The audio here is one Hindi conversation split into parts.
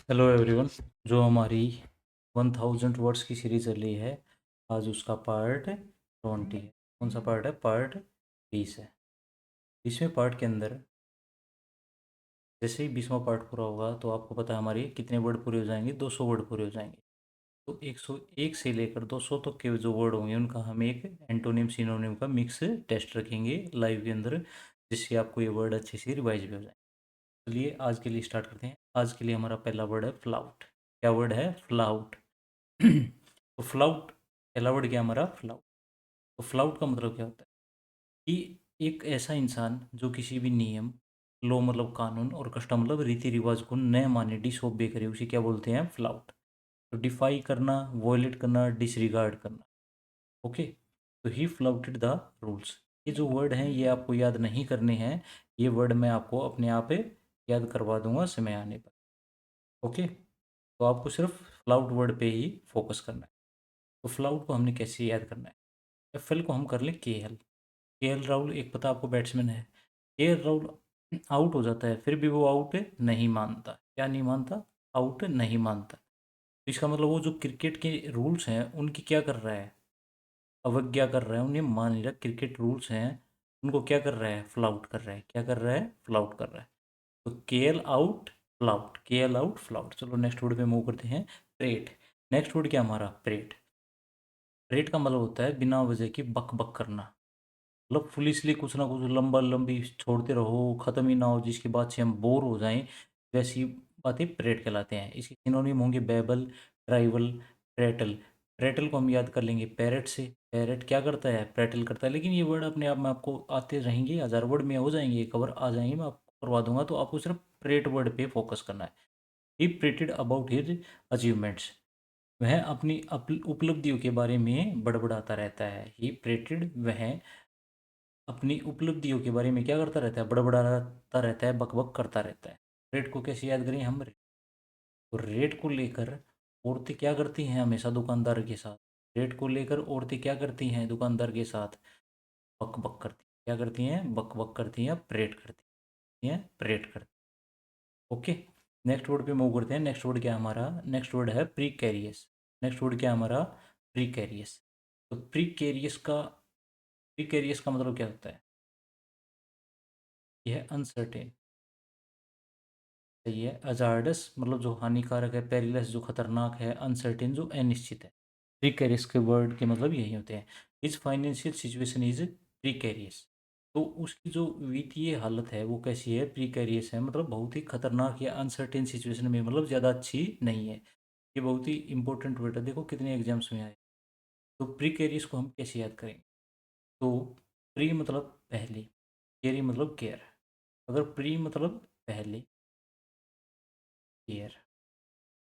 Hello everyone. जो हमारी 1000 वर्ड्स की सीरीज चल रही है, आज उसका पार्ट 20 है। कौन सा पार्ट है? पार्ट 20 है। 20वें पार्ट के अंदर जैसे ही 20वां पार्ट पूरा होगा तो आपको पता है हमारी कितने वर्ड पूरे हो जाएंगे? 200 वर्ड पूरे हो जाएंगे। तो 101 से लेकर 200 तक के जो वर्ड होंगे उनका हम एक एंटोनिम सिनोनिम का मिक्स टेस्ट रखेंगे लाइव के अंदर, जिससे आपको ये वर्ड अच्छे से रिवाइज भी हो जाए। चलिए आज के लिए स्टार्ट करते हैं। आज के लिए हमारा पहला वर्ड है फ्लाउट। क्या वर्ड है? फ्लाउट। तो फ्लाउट, पहला वर्ड क्या हमारा? फ्लाउट। तो फ्लाउट का मतलब क्या होता है कि एक ऐसा इंसान जो किसी भी नियम, लो मतलब कानून, और कस्टम मतलब रीति रिवाज को न माने, डिसओबे करे, उसे क्या बोलते हैं? फ्लाउट। तो डिफाई करना, वॉयलेट करना, डिसरिगार्ड करना। ओके। तो ही फ्लाउटेड द रूल्स। ये जो वर्ड हैं ये आपको याद नहीं करने हैं। ये वर्ड मैं आपको अपने आप याद करवा दूंगा समय आने पर। ओके। तो आपको सिर्फ फ्लाउट वर्ड पे ही फोकस करना है। तो फ्लाउट को हमने कैसे याद करना है? एफएल को हम कर लें केएल। केएल राहुल एक पता आपको बैट्समैन है। केएल राहुल आउट हो जाता है, फिर भी वो आउट नहीं मानता। क्या नहीं मानता? आउट नहीं मानता। तो इसका मतलब वो जो क्रिकेट के रूल्स हैं उनकी क्या कर रहा है? अवज्ञा कर रहा है, उन्हें मान नहीं रहा। क्रिकेट रूल्स हैं उनको क्या कर रहा है? फ्लाउट कर रहा है। क्या कर रहा है? फ्लाउट कर रहा है। तो KL out, flout. KL out, flout. चलो नेक्स्ट वर्ड पे मूव करते हैं। प्रेट। नेक्स्ट वर्ड क्या हमारा? प्रेट। प्रेट का मतलब होता है बिना वजह की बक बक करना। मतलब फुलिशली कुछ ना कुछ लंबा लंबी छोड़ते रहो, ख़त्म ही ना हो, जिसकी बात से हम बोर हो जाएं, वैसी बातें परेड कहलाते हैं। इसके सिनोनिम होंगे बेबल, ट्राइवल, प्रेटल। प्रेटल को हम याद कर लेंगे पैरेट से। पैरेट क्या करता है? प्रेटल करता है। लेकिन ये वर्ड अपने आप में आपको आते रहेंगे, 1000 वर्ड में हो जाएंगे, कवर आ जाएंगे, मैं आपको करवा दूंगा। तो आपको सिर्फ प्रेट वर्ड पे फोकस करना है। ही प्रेटेड अबाउट हिज अचीवमेंट्स। वह अपनी उपलब्धियों के बारे में बड़बड़ाता रहता है। ही प्रेटेड, वह अपनी उपलब्धियों के बारे में क्या करता रहता है? बड़बड़ाता रहता है, बकबक करता रहता है। रेट को कैसे याद करें हम? तो रेट को लेकर औरतें क्या करती हैं हमेशा दुकानदार के साथ? रेट को लेकर औरतें क्या करती हैं दुकानदार के साथ? बक बक करती। क्या करती हैं? बक बक करती हैं, परेड करती हैं, परेड करती। ओके। नेक्स्ट वर्ड पे मूव करते हैं। नेक्स्ट वर्ड क्या है हमारा? नेक्स्ट वर्ड है प्रीकैरियस। नेक्स्ट वर्ड क्या है हमारा? प्रीकैरियस। तो प्रीकैरियस का मतलब क्या होता है? यह अनसर्टेन। सही है। अजार्डस मतलब जो हानिकारक है, पेरिलस जो खतरनाक है, अनसर्टेन जो अनिश्चित है। प्रीकैरियस के वर्ड के मतलब यही होते हैं। इस फाइनेंशियल सिचुएशन इज प्रीकैरियस। तो उसकी जो वित्तीय हालत है वो कैसी है? प्रीकैरियस है, मतलब बहुत ही खतरनाक या अनसर्टेन सिचुएशन में, मतलब ज़्यादा अच्छी नहीं है। ये बहुत ही इंपॉर्टेंट वर्ड है, देखो कितने एग्जाम्स में आए। तो प्रीकैरियस को हम कैसे याद करेंगे? तो प्री मतलब पहले, केरी मतलब केयर। अगर प्री मतलब पहले, केयर,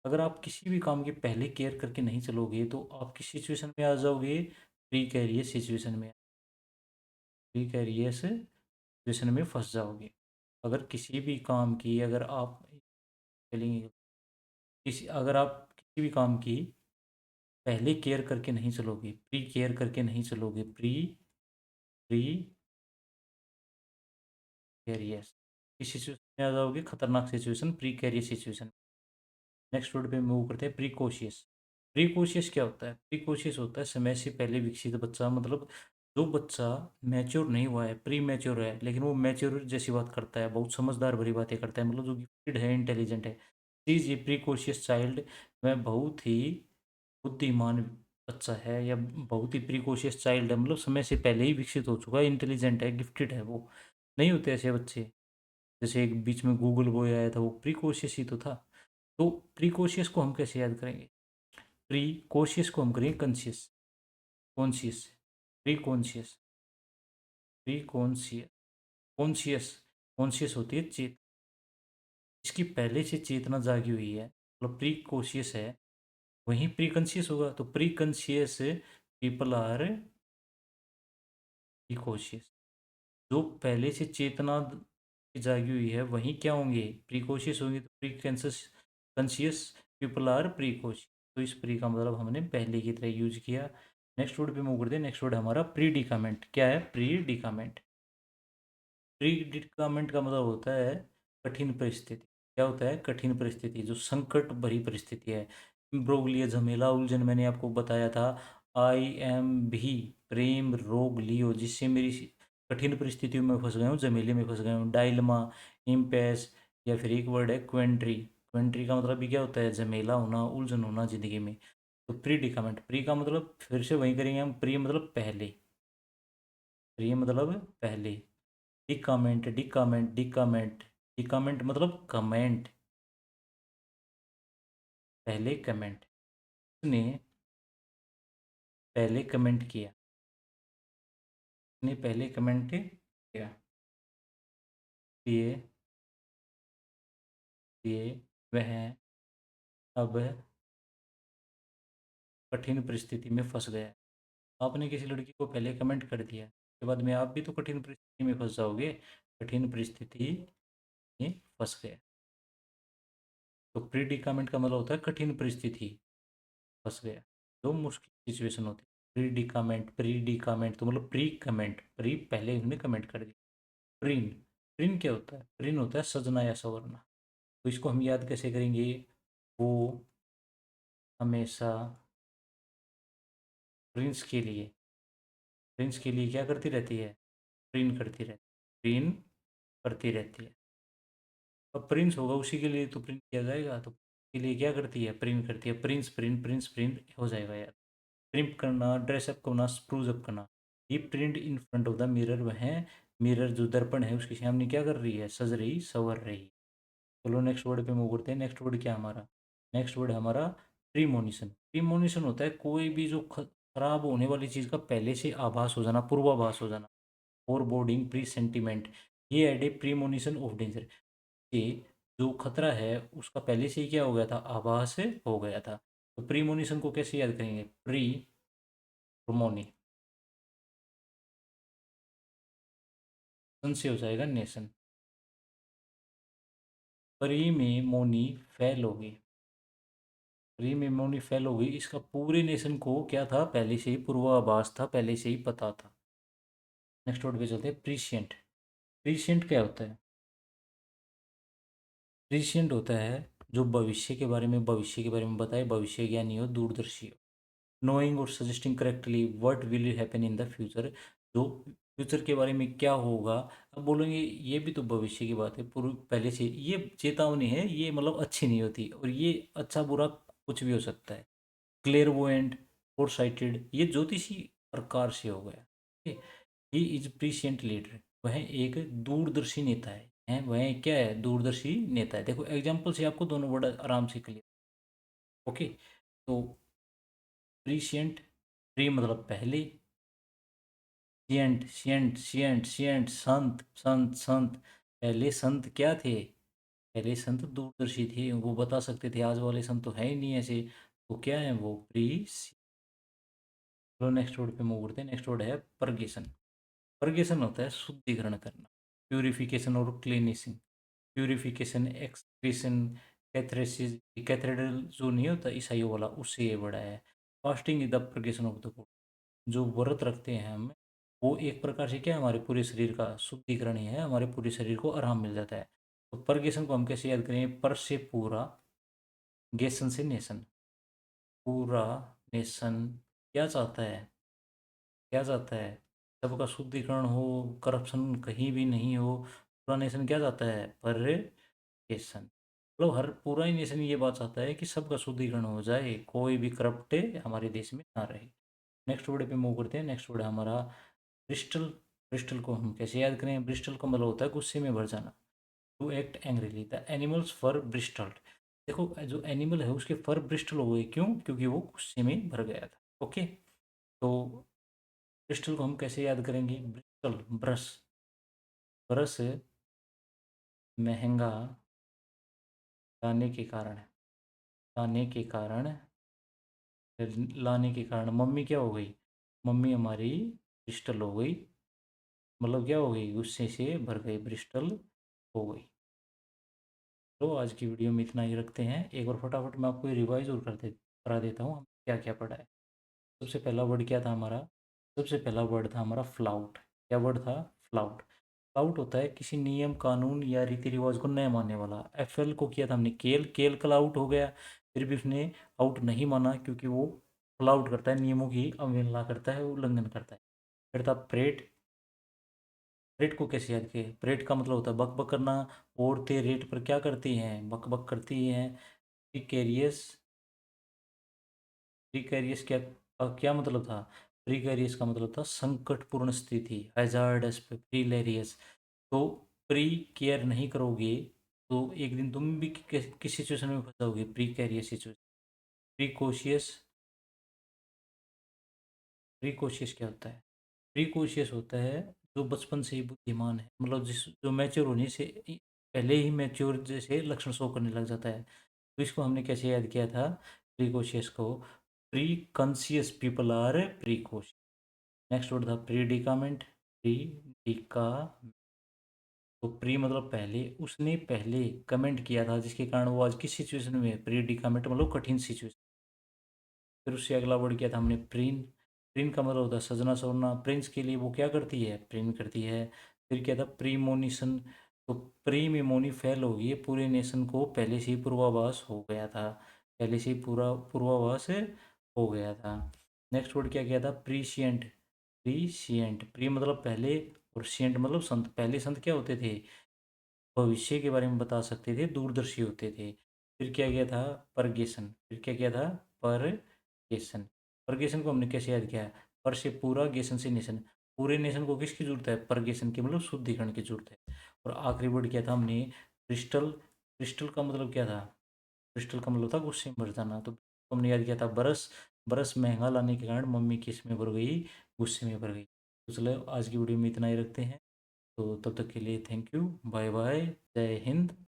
अगर आप किसी भी काम की पहले केयर करके नहीं चलोगे तो आप किस सिचुएशन में आ जाओगे? प्री कैरियर सिचुएशन में। प्री कैरियर सिचुएशन में फंस जाओगे। अगर किसी भी काम की, अगर आप चलेंगे, किसी, अगर आप किसी भी काम की पहले केयर करके नहीं चलोगे, प्री केयर करके नहीं चलोगे, प्री प्री कैरियर, किस सिचुएशन में आ जाओगे? खतरनाक situation, precarious situation. Next word पे मूव करते हैं। प्रीकोशियस। प्रीकोशियस क्या होता है? प्रीकोशियस होता है समय से पहले विकसित बच्चा। मतलब जो बच्चा मैच्योर नहीं हुआ है, प्री मैच्योर है, लेकिन वो मैच्योर जैसी बात करता है, बहुत समझदार भरी बातें करता है, मतलब जो गिफ्टेड है, इंटेलिजेंट है। चीज़ ये प्रीकोशियस चाइल्ड में बहुत ही बुद्धिमान बच्चा है, या बहुत ही प्रीकोशियस चाइल्ड है, मतलब समय से पहले ही विकसित हो चुका है, इंटेलिजेंट है, गिफ्टेड है। वो नहीं होते ऐसे बच्चे। जैसे एक बीच में गूगल बॉय आया था, वो प्रीकोशियस ही तो था। तो प्रीकोशियस को हम कैसे याद करेंगे? प्रीकोशियस को हम करेंगे conscious, conscious, preconscious, preconscious, conscious. Conscious होती है चेत, इसकी पहले से चेतना जागी हुई है, मतलब प्रीकॉशियस है। वहीं प्रीकॉन्शियस होगा, तो प्रीकॉन्शियस पीपल आर प्रीकॉशियस। जो पहले से चेतना जागी हुई है वहीं क्या होंगे? प्रीकॉशियस होंगे। तो preconscious, conscious people are precocious. तो इस प्री का मतलब हमने पहले की तरह यूज किया। नेक्स्ट वर्ड पे मूव करते हैं। नेक्स्ट वर्ड हमारा प्रीडिकामेंट। क्या है? प्रीडिकामेंट। प्रीडिकामेंट का मतलब होता है कठिन परिस्थिति। क्या होता है? कठिन परिस्थिति, जो संकट भरी परिस्थिति है। इम्ब्रोग्लियो, झमेला, उलझन, मैंने आपको बताया था। आई एम भी प्रेम रोग लियो, जिससे मेरी कठिन परिस्थितियों में फंस गया हूँ, झमेले में फंस गया हूँ। डायलमा, इम्पेस, या फिर एक वर्ड है क्वेंट्री। क्वेंट्री का मतलब भी क्या होता है? झमेला होना, उलझन होना जिंदगी में। तो प्रीडिकामेंट, प्री का मतलब फिर से वही करेंगे हम, प्री मतलब पहले, प्री मतलब पहले। डिकामेंट, डिकामेंट, डिकामेंट, डिकामेंट मतलब कमेंट, पहले कमेंट। उसने पहले कमेंट किया, उसने पहले कमेंट किया। ये ये वह अब कठिन परिस्थिति में फंस गया है। आपने किसी लड़की को पहले कमेंट कर दिया, उसके बाद में आप भी तो कठिन परिस्थिति में फंस जाओगे। कठिन परिस्थिति में फंस गया। तो प्रीडिकामेंट का मतलब होता है कठिन परिस्थिति, फंस गया, जो मुश्किल सिचुएशन होती है। प्रीडिकामेंट, प्रीडिकामेंट तो मतलब प्री कमेंट, प्री पहले उन्होंने कमेंट कर दिया। प्रीन, प्रीन क्या होता है? प्रीन होता है सजना या संवरना। तो इसको हम याद कैसे करेंगे? वो हमेशा प्रिंस के लिए, प्रिंस के लिए क्या करती रहती है? प्रिन करती रहती, प्रिन करती रहती है। अब प्रिंस होगा उसी के लिए तो प्रिंट किया जाएगा, तो के लिए क्या करती है? प्रिंट करती है। प्रिंस, प्रिंट, प्रिंस, प्रिंट हो जाएगा यार। प्रिंट करना, ड्रेसअप करना, स्प्रूज अप करना। ये print in front of the mirror, वह है मिरर जो दर्पण है उसके सामने क्या कर रही है? सज रही, संवर रही। चलो नेक्स्ट वर्ड पे मूव करते हैं। नेक्स्ट वर्ड क्या हमारा? नेक्स्ट वर्ड हमारा प्रीमोनिशन। प्रीमोनिशन होता है कोई भी जो खराब होने वाली चीज़ का पहले से आभास हो जाना, पूर्वाभास हो जाना। फोर बोर्डिंग, प्री सेंटिमेंट, ये एड ए प्रीमोनिशन ऑफ डेंजर। ये जो खतरा है उसका पहले से ही क्या हो गया था? आभास हो गया था। तो प्रीमोनिशन को कैसे याद करेंगे? प्री मोनी, सन से हो जाएगा नेशन। प्री में मोनी फैल होगी, प्री में मोनी फैल होगी, इसका पूरे नेशन को क्या था? पहले से ही पूर्वाभास था, पहले से ही पता था। नेक्स्ट वर्ड पे चलते हैं, प्रीशियंट। प्रीशियंट क्या होता है? प्रीशियंट होता है जो भविष्य के बारे में बताए, भविष्य ज्ञानी हो, दूरदर्शी हो। नोइंग और suggesting correctly what will happen in the future, जो फ्यूचर के बारे में क्या होगा। अब बोलेंगे ये भी तो भविष्य की बात है, पूर्व पहले से ये चेतावनी है, ये मतलब अच्छी नहीं होती, और ये अच्छा बुरा कुछ भी हो सकता है। क्लेयरवोएंट, फोरसाइटेड, ये ज्योतिषी प्रकार से हो गया। ही इज प्रीशियंट लीडर, वह एक दूरदर्शी नेता है। वह क्या है? दूरदर्शी नेता है। देखो एग्जाम्पल से आपको दोनों वर्ड आराम से क्लियर। ओके, तो प्रीशियंट, प्री मतलब पहले, शियंट, शियंट, शियंट, शियंट संत, संत, संत। पहले संत क्या थे? पहले संत दूरदर्शी थे, वो बता सकते थे। आज वाले संत तो है ही नहीं ऐसे। तो क्या है वो? प्री। चलो नेक्स्ट वर्ड पे मूव करते हैं। नेक्स्ट वर्ड है परगेशन। परगेशन होता है शुद्धिकरण करना, प्यूरिफिकेशन और cleansing. Purification, excretion, catharsis. Cathedral जो नहीं होता ईसाइयों वाला, उससे ये बड़ा है। Fasting is the purgation of the body, जो व्रत रखते हैं हम, वो एक प्रकार से क्या है? हमारे पूरे शरीर का शुद्धिकरण ही है, हमारे पूरे शरीर को आराम मिल जाता है। तो परगेशन को हम कैसे याद करें? पर से पूरा, गेसन से नेशन। पूरा नेशन क्या चाहता है? क्या चाहता है? सबका शुद्धिकरण हो, करप्शन कहीं भी नहीं हो। पूरा नेशन क्या चाहता है? पर नेशन मतलब हर पूरा ही नेशन ये बात चाहता है कि सबका शुद्धिकरण हो जाए, कोई भी करप्ट हमारे देश में ना रहे। नेक्स्ट वर्ड पे मूव करते हैं। नेक्स्ट वर्ड है हमारा ब्रिस्टल। ब्रिस्टल को हम कैसे याद करें? ब्रिस्टल का मतलब होता है गुस्से में भर जाना, to act angrily. The animals fur bristled, देखो जो एनिमल है उसके फर ब्रिस्टल हो गए, क्यों? क्योंकि वो गुस्से में भर गया था। ओके, तो ब्रिस्टल को हम कैसे याद करेंगे? ब्रिस्टल, ब्रश, ब्रश महंगा लाने के कारण, लाने के कारण, लाने के कारण मम्मी क्या हो गई? मम्मी हमारी ब्रिस्टल हो गई, मतलब क्या हो गई? गुस्से से भर गई, ब्रिस्टल हो गई। तो आज की वीडियो में इतना ही रखते हैं। एक बार फटाफट मैं आपको रिवाइज और करा देता हूँ क्या क्या पढ़ा है। सबसे पहला वर्ड क्या था हमारा? सबसे पहला वर्ड था हमारा फ्लाउट। क्या वर्ड था? फ्लाउट। क्लाउट होता है किसी नियम कानून या रीति रिवाज को न मानने वाला। एफएल को किया था हमने केल, केल क्लाउट हो गया, फिर भी उसने आउट नहीं माना क्योंकि वो क्लाउट करता है, नियमों की अवहेलना करता है, उल्लंघन करता है। फिर था प्रेट। प्रेट को कैसे याद किए? प्रेट का मतलब होता है बक बक करना। औरतें रेट पर क्या करती हैं? बक बक करती हैं। प्रिकेरियस। प्रिकेरियस क्या क्या मतलब था? प्रिकेरियस का मतलब था संकटपूर्ण स्थिति, हैजार्डस, प्रिलेरियस। तो प्री केयर नहीं करोगे तो एक दिन तुम भी किस सिचुएशन में फंसोगे? प्रीकैरियस सिचुएशन। प्रीकोशियस। प्रीकोशियस क्या होता है? प्रीकोशियस होता है जो बचपन से ही बुद्धिमान है, मतलब जिस जो मैच्योर होने से पहले ही मैच्योर जैसे लक्षण शो करने लग जाता है। तो इसको हमने कैसे याद किया था प्रीकोशियस को? Pre conscious people are precocious. Next word था प्रीडिकामेंट। प्रीडिका। तो प्री मतलब पहले, उसने पहले कमेंट किया था जिसके कारण वो आज किस सिचुएशन में है? प्रीडिकामेंट मतलब कठिन सिचुएशन। फिर उससे अगला वर्ड किया था हमने प्रीन। प्रीन का मतलब होता है सजना सवरना। प्रिंस के लिए वो क्या करती है? प्रीन करती है। फिर क्या था? प्रीमोनिशन। तो प्रीमिमोनी फेल होगी, पूरे नेशन को पहले से ही पूर्वाभास हो गया था। पहले से ही पूरा पूर्वाभास हो गया था। नेक्स्ट वर्ड क्या किया था? प्रीशियंट। प्रीशियंट, प्री मतलब पहले, और शियंट मतलब संत। पहले संत क्या होते थे? भविष्य के बारे में बता सकते थे, दूरदर्शी होते थे। फिर क्या किया था? परगेसन। फिर क्या किया था? परगेसन। परगेसन को हमने कैसे याद किया? पर से पूरा, गेसन से नेशन। पूरे नेशन को किसकी जरूरत है? परगेसन की, मतलब शुद्धिकरण की जरूरत है। और आखिरी वर्ड किया था हमने? क्रिस्टल। क्रिस्टल का मतलब क्या था? क्रिस्टल का मतलब था गुस्से में भर जाना। तो हमने याद किया था बरस। बरस महंगा लाने के कारण मम्मी किस में भर गई? गुस्से में भर गई। तो चलो आज की वीडियो में इतना ही रखते हैं। तो तब तक के लिए थैंक यू, बाय बाय, जय हिंद।